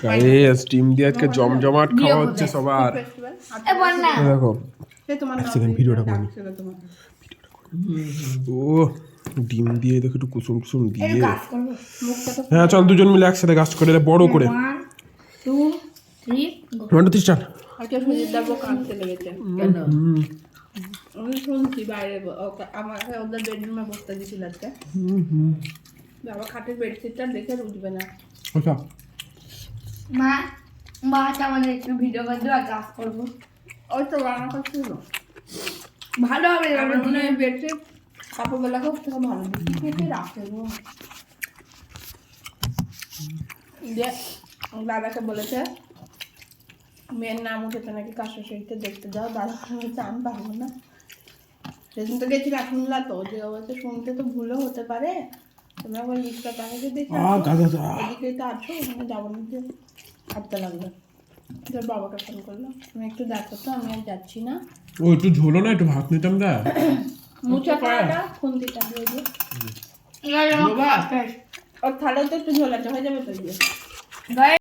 Guys ডিম দিয়ে আজকে জমজমাট খাওয়া হচ্ছে সবার। দেখো এক সেকেন্ড ভিডিওটা করে নি। ও ডিম দিয়ে দেখো একটু কুসুম কুসুম দিয়ে। হ্যাঁ চল দুজন মিলে একসাথে গাছ করে বড় করে 1 2 3 1 2 3 স্টার্ট। আজকে সুজিত দাবো কাঁদতে লেগেছে কেন আমি শুনছি বাইরে আমাকে ওদের বেডরুমে বসতে দিয়েছিল আজকে বাবা খাটের বেডশিটটা দেখে বুঝবে না আচ্ছা মা মাটা আমাদের একটু ভিডিও করে দেওয়া কাজ করবো ওই তো রান্না করছিল ভালো হবে আমার মনে হয় বেডশিট কাপড়বেলা খুব থেকে ভালো দিকে রাখে গো দিয়ে দাদাকে বলেছে মেয়ের নাম উঠেছে নাকি কাশো শরীরতে দেখতে যাও দাদা বলছে আমি পারবো না সেদিন তো গেছিলাম শুনলা তো যে বলছে শুনতে তো ভুলও হতে পারে তোমরা ওই লিস্টটা তাকে দেখে এদিকে তো আছো ওখানে যাবো না যে হাঁটতে লাগলো তোর বাবাকে ফোন করলো তুমি একটু দেখো তো আমি আর যাচ্ছি না ও একটু ঝোলো না একটু ভাত নিতাম দা মুচা করাটা খুন্তিটা দিয়ে দিয়ে ওর থালে তো একটু ঝোল আছে হয়ে যাবে তো দিয়ে